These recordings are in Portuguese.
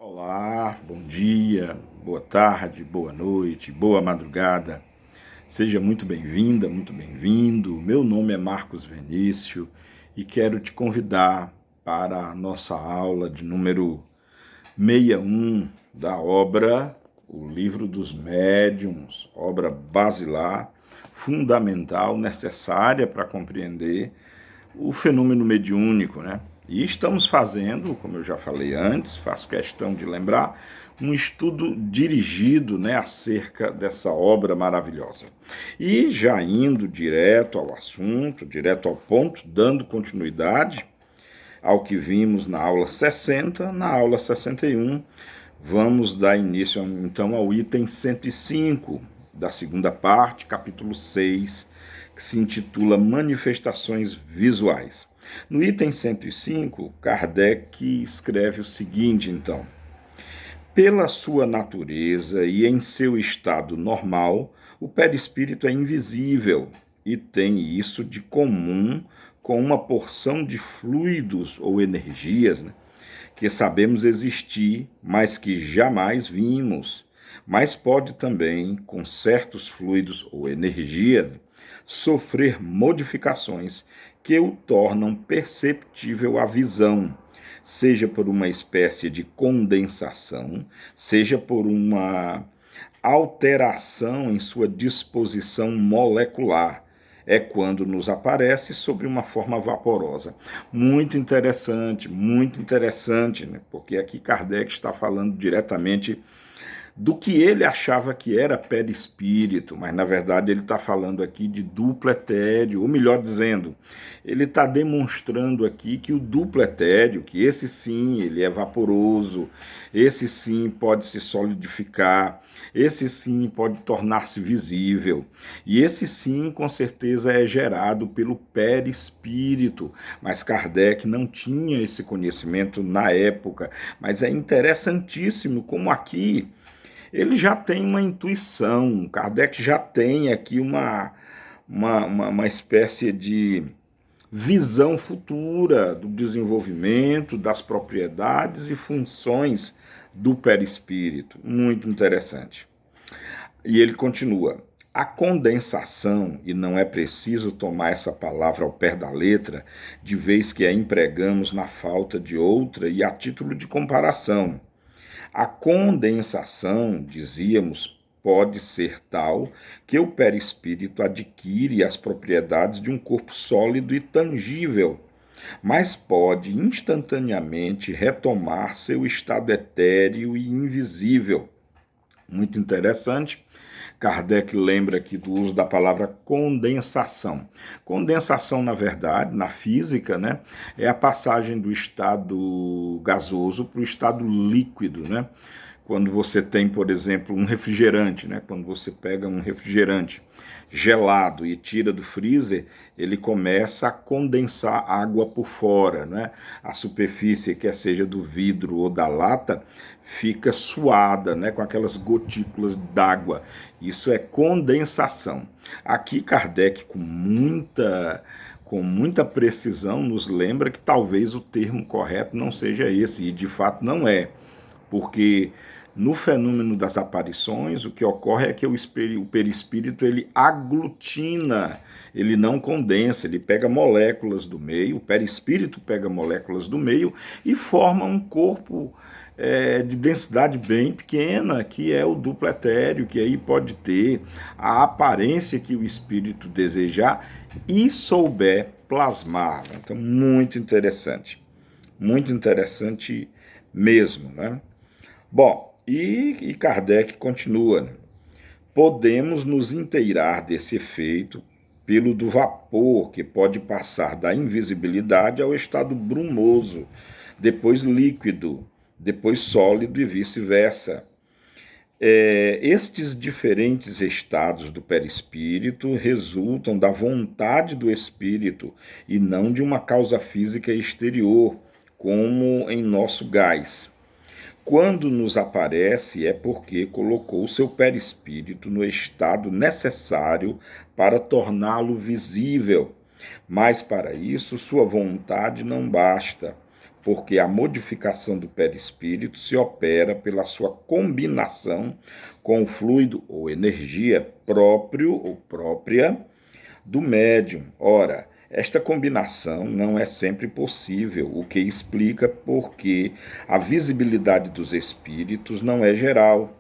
Olá, bom dia, boa tarde, boa noite, boa madrugada. Seja muito bem-vinda, muito bem-vindo. Meu nome é Marcos Venício e quero te convidar para a nossa aula de número 61 da obra O Livro dos Médiuns, obra basilar, fundamental, necessária para compreender o fenômeno mediúnico, né? E estamos fazendo, como eu já falei antes, faço questão de lembrar, um estudo dirigido, né, acerca dessa obra maravilhosa. E já indo direto ao assunto, direto ao ponto, dando continuidade ao que vimos na aula 60, na aula 61, vamos dar início então ao item 105 da segunda parte, capítulo 6, que se intitula Manifestações Visuais. No item 105, Kardec escreve o seguinte, então: pela sua natureza e em seu estado normal, o perispírito é invisível e tem isso de comum com uma porção de fluidos ou energias, né, que sabemos existir, mas que jamais vimos. Mas pode também, com certos fluidos ou energia, sofrer modificações que o tornam perceptível à visão, seja por uma espécie de condensação, seja por uma alteração em sua disposição molecular. É quando nos aparece sobre uma forma vaporosa. Muito interessante, né? Porque aqui Kardec está falando diretamente do que ele achava que era perispírito, mas na verdade ele está falando aqui de duplo etéreo, ou melhor dizendo, ele está demonstrando aqui que o duplo etéreo, que esse sim, ele é vaporoso, esse sim pode se solidificar, esse sim pode tornar-se visível, e esse sim com certeza é gerado pelo perispírito, mas Kardec não tinha esse conhecimento na época, mas é interessantíssimo como aqui ele já tem uma intuição, Kardec já tem aqui uma espécie de visão futura do desenvolvimento, das propriedades e funções do perispírito. Muito interessante. E ele continua: a condensação, e não é preciso tomar essa palavra ao pé da letra, de vez que a empregamos na falta de outra e a título de comparação. A condensação, dizíamos, pode ser tal que o perispírito adquire as propriedades de um corpo sólido e tangível, mas pode instantaneamente retomar seu estado etéreo e invisível. Muito interessante. Kardec lembra aqui do uso da palavra condensação. Condensação, na verdade, na física, né, é a passagem do estado gasoso para o estado líquido, né? Quando você tem, por exemplo, um refrigerante, né? Quando você pega um refrigerante gelado e tira do freezer, ele começa a condensar água por fora, né? A superfície, quer seja do vidro ou da lata, fica suada, né? Com aquelas gotículas d'água. Isso é condensação. Aqui Kardec, com muita precisão, nos lembra que talvez o termo correto não seja esse, e de fato não é, porque no fenômeno das aparições, o que ocorre é que o perispírito ele aglutina, ele não condensa, ele pega moléculas do meio, o perispírito pega moléculas do meio e forma um corpo de densidade bem pequena, que é o duplo etéreo, que aí pode ter a aparência que o espírito desejar e souber plasmar. Então, muito interessante mesmo, né? Bom, e Kardec continua, né? Podemos nos inteirar desse efeito pelo do vapor, que pode passar da invisibilidade ao estado brumoso, depois líquido, depois sólido e vice-versa. Estes diferentes estados do perispírito resultam da vontade do espírito e não de uma causa física exterior, como em nosso gás. Quando nos aparece é porque colocou seu perispírito no estado necessário para torná-lo visível, mas para isso sua vontade não basta, porque a modificação do perispírito se opera pela sua combinação com o fluido ou energia próprio ou própria do médium. Ora, esta combinação não é sempre possível, o que explica porque a visibilidade dos espíritos não é geral.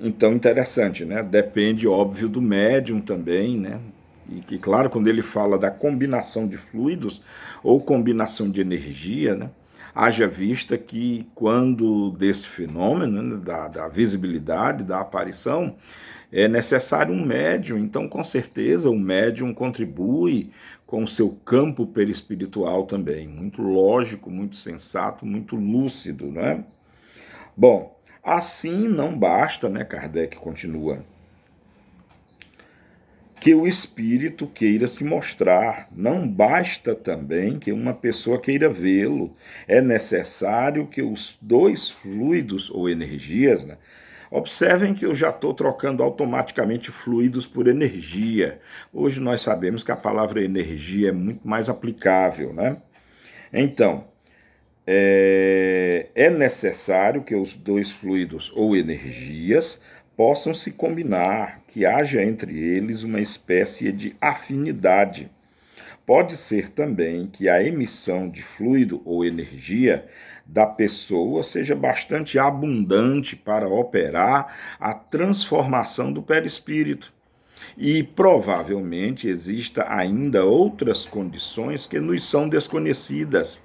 Então, interessante, né? Depende, óbvio, do médium também, né? E que, claro, quando ele fala da combinação de fluidos ou combinação de energia, né? Haja vista que quando desse fenômeno, né, da visibilidade, da aparição, é necessário um médium. Então, com certeza, o médium contribui com o seu campo perispiritual também. Muito lógico, muito sensato, muito lúcido, né? Bom, assim não basta, né? Kardec continua, que o espírito queira se mostrar. Não basta também que uma pessoa queira vê-lo. É necessário que os dois fluidos ou energias, né? Observem que eu já estou trocando automaticamente fluidos por energia. Hoje nós sabemos que a palavra energia é muito mais aplicável, né? Então, é necessário que os dois fluidos ou energias possam se combinar, que haja entre eles uma espécie de afinidade. Pode ser também que a emissão de fluido ou energia da pessoa seja bastante abundante para operar a transformação do perispírito. E provavelmente exista ainda outras condições que nos são desconhecidas.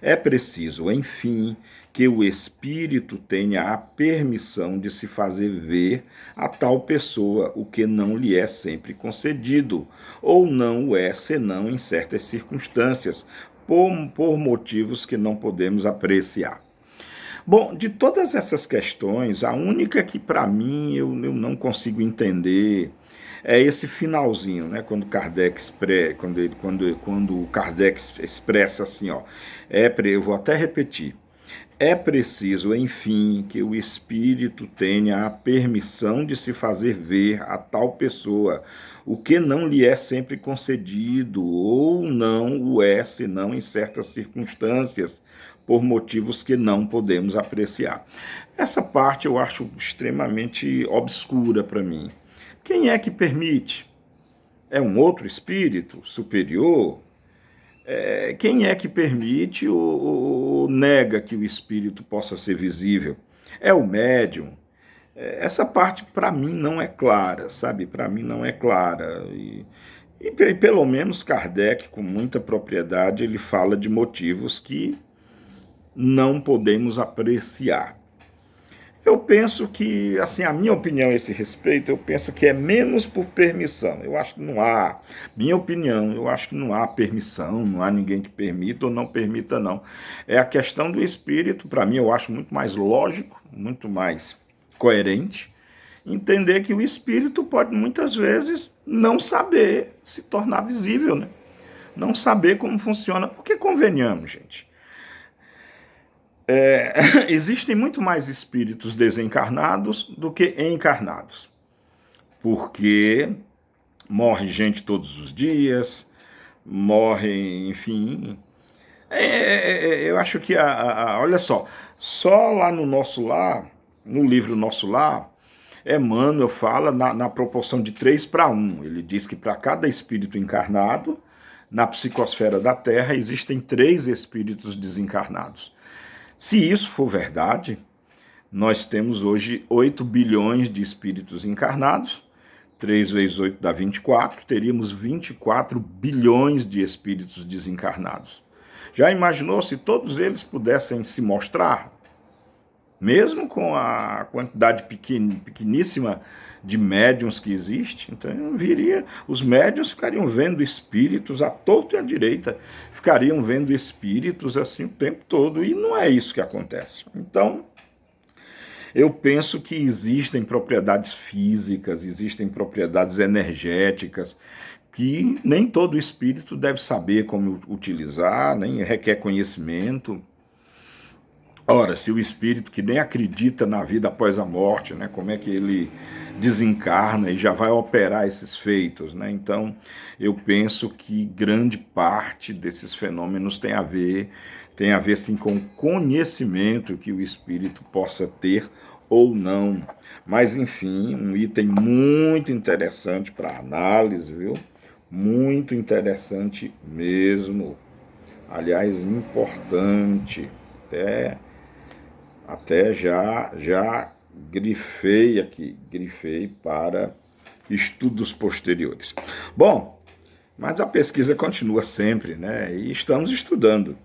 É preciso, enfim, que o espírito tenha a permissão de se fazer ver a tal pessoa, o que não lhe é sempre concedido, ou não o é senão em certas circunstâncias, por motivos que não podemos apreciar. Bom, de todas essas questões, a única que para mim eu não consigo entender é esse finalzinho, né? Quando Kardec quando Kardec expressa assim, ó, eu vou até repetir. É preciso, enfim, que o espírito tenha a permissão de se fazer ver a tal pessoa, o que não lhe é sempre concedido, ou não o é, senão em certas circunstâncias, por motivos que não podemos apreciar. Essa parte eu acho extremamente obscura para mim. Quem é que permite? É um outro espírito superior? Quem é que permite ou nega que o espírito possa ser visível? É o médium? Essa parte para mim não é clara, sabe? Para mim não é clara. E pelo menos Kardec, com muita propriedade, ele fala de motivos que não podemos apreciar. Eu penso que, assim, a minha opinião a esse respeito, eu penso que é menos por permissão. Eu acho que não há, minha opinião, eu acho que não há permissão, não há ninguém que permita ou não permita, não. É a questão do espírito, para mim, eu acho muito mais lógico, muito mais coerente, entender que o espírito pode, muitas vezes, não saber se tornar visível, né? Não saber como funciona, porque convenhamos, gente. Existem muito mais espíritos desencarnados do que encarnados, porque morre gente todos os dias, morre, enfim. Eu acho que, olha só lá no Nosso Lar, no livro Nosso Lar, Emmanuel fala na proporção de 3:1. Ele diz que para cada espírito encarnado, na psicosfera da Terra, existem 3 espíritos desencarnados. Se isso for verdade, nós temos hoje 8 bilhões de espíritos encarnados, 3 vezes 8 dá 24, teríamos 24 bilhões de espíritos desencarnados. Já imaginou se todos eles pudessem se mostrar? Mesmo com a quantidade pequeníssima de médiuns que existe, então os médiuns ficariam vendo espíritos à torta e à direita, ficariam vendo espíritos assim o tempo todo, e não é isso que acontece. Então, eu penso que existem propriedades físicas, existem propriedades energéticas, que nem todo espírito deve saber como utilizar, nem requer conhecimento. Ora, se o espírito que nem acredita na vida após a morte, né, como é que ele desencarna e já vai operar esses feitos, né? Então, eu penso que grande parte desses fenômenos tem a ver sim com o conhecimento que o espírito possa ter ou não. Mas enfim, um item muito interessante para análise, viu? Muito interessante mesmo. Aliás, importante. Até já grifei aqui, grifei para estudos posteriores. Bom, mas a pesquisa continua sempre, né? E estamos estudando.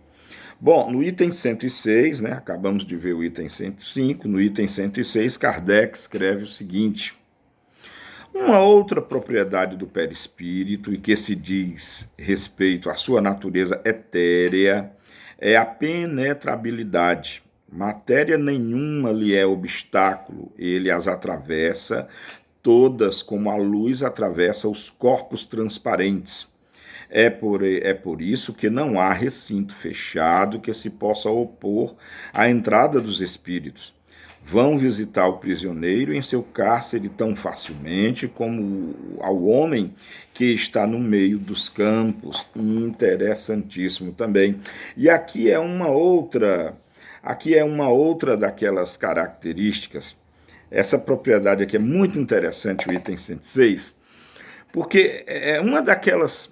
Bom, no item 106, né, acabamos de ver o item 105, no item 106, Kardec escreve o seguinte: uma outra propriedade do perispírito, e que se diz respeito à sua natureza etérea, é a penetrabilidade. Matéria nenhuma lhe é obstáculo, ele as atravessa todas como a luz atravessa os corpos transparentes. É por isso que não há recinto fechado que se possa opor à entrada dos espíritos. Vão visitar o prisioneiro em seu cárcere tão facilmente como ao homem que está no meio dos campos. Interessantíssimo também. E aqui é uma outra daquelas características. Essa propriedade aqui é muito interessante, o item 106, porque é uma daquelas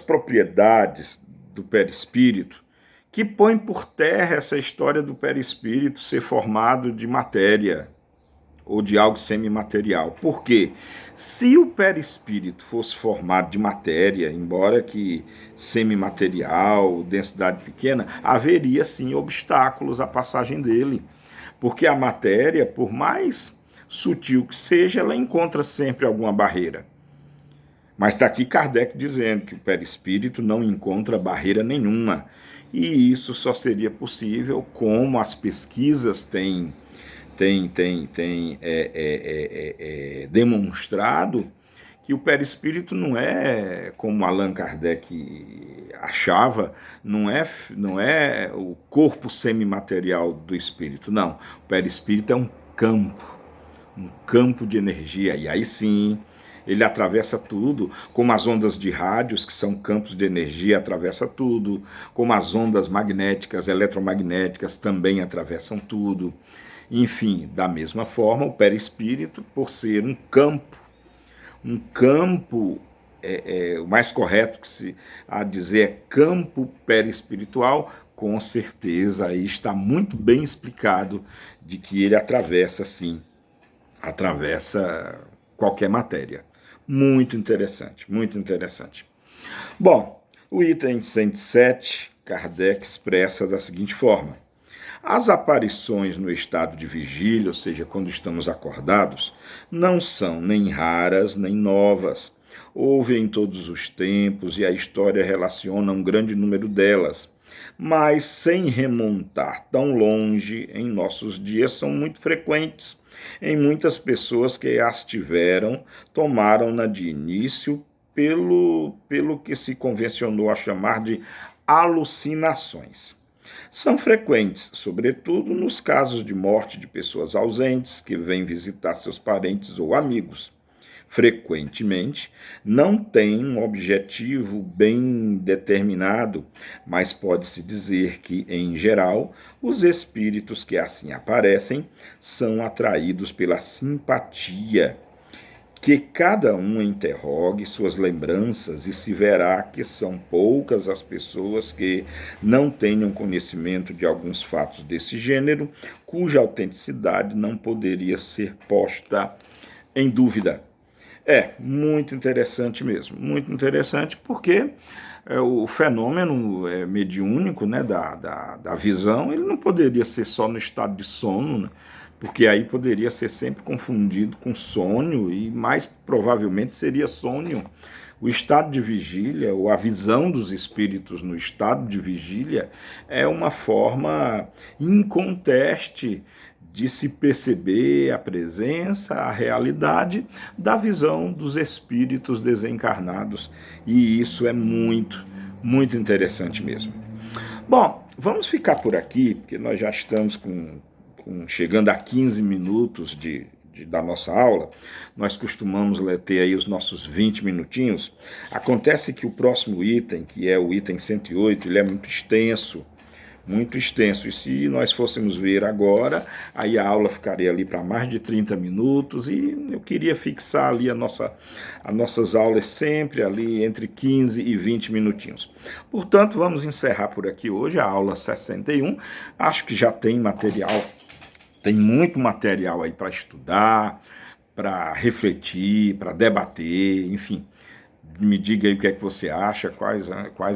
propriedades do perispírito que põe por terra essa história do perispírito ser formado de matéria ou de algo semimaterial. Por quê? Se o perispírito fosse formado de matéria, embora que semimaterial, densidade pequena, haveria sim obstáculos à passagem dele. Porque a matéria, por mais sutil que seja, ela encontra sempre alguma barreira. Mas está aqui Kardec dizendo que o perispírito não encontra barreira nenhuma. E isso só seria possível como as pesquisas têm demonstrado que o perispírito não é, como Allan Kardec achava, não é o corpo semimaterial do espírito, não. O perispírito é um campo de energia, e aí sim, ele atravessa tudo, como as ondas de rádios, que são campos de energia, atravessa tudo, como as ondas magnéticas, eletromagnéticas também atravessam tudo. Enfim, da mesma forma, o perispírito, por ser um campo, o mais correto que se a dizer é campo perispiritual, com certeza aí está muito bem explicado de que ele atravessa, sim, atravessa qualquer matéria. Muito interessante, muito interessante. Bom, o item 107, Kardec expressa da seguinte forma: as aparições no estado de vigília, ou seja, quando estamos acordados, não são nem raras nem novas. Houve em todos os tempos e a história relaciona um grande número delas, mas sem remontar tão longe, em nossos dias são muito frequentes. Em muitas pessoas que as tiveram, tomaram-na de início pelo que se convencionou a chamar de alucinações. São frequentes, sobretudo nos casos de morte de pessoas ausentes que vêm visitar seus parentes ou amigos. Frequentemente, não têm um objetivo bem determinado, mas pode-se dizer que, em geral, os espíritos que assim aparecem são atraídos pela simpatia. Que cada um interrogue suas lembranças e se verá que são poucas as pessoas que não tenham conhecimento de alguns fatos desse gênero, cuja autenticidade não poderia ser posta em dúvida. É muito interessante mesmo, muito interessante, porque o fenômeno mediúnico, né, da visão, ele não poderia ser só no estado de sono, né? Porque aí poderia ser sempre confundido com sonho, e mais provavelmente seria sonho. O estado de vigília, ou a visão dos espíritos no estado de vigília, é uma forma inconteste de se perceber a presença, a realidade da visão dos espíritos desencarnados. E isso é muito, muito interessante mesmo. Bom, vamos ficar por aqui, porque nós já estamos chegando a 15 minutos da nossa aula. Nós costumamos ter aí os nossos 20 minutinhos. Acontece que o próximo item, que é o item 108, ele é muito extenso. Muito extenso, e se nós fôssemos ver agora, aí a aula ficaria ali para mais de 30 minutos, e eu queria fixar ali as nossas aulas sempre ali entre 15 e 20 minutinhos. Portanto, vamos encerrar por aqui hoje a aula 61. Acho que já tem material, tem muito material aí para estudar, para refletir, para debater, enfim. Me diga aí o que é que você acha, quais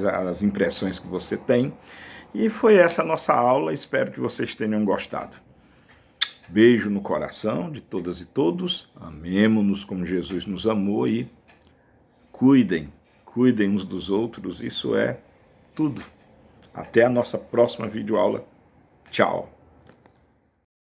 as impressões que você tem. E foi essa a nossa aula, espero que vocês tenham gostado. Beijo no coração de todas e todos, amemo-nos como Jesus nos amou e cuidem uns dos outros, isso é tudo. Até a nossa próxima videoaula. Tchau.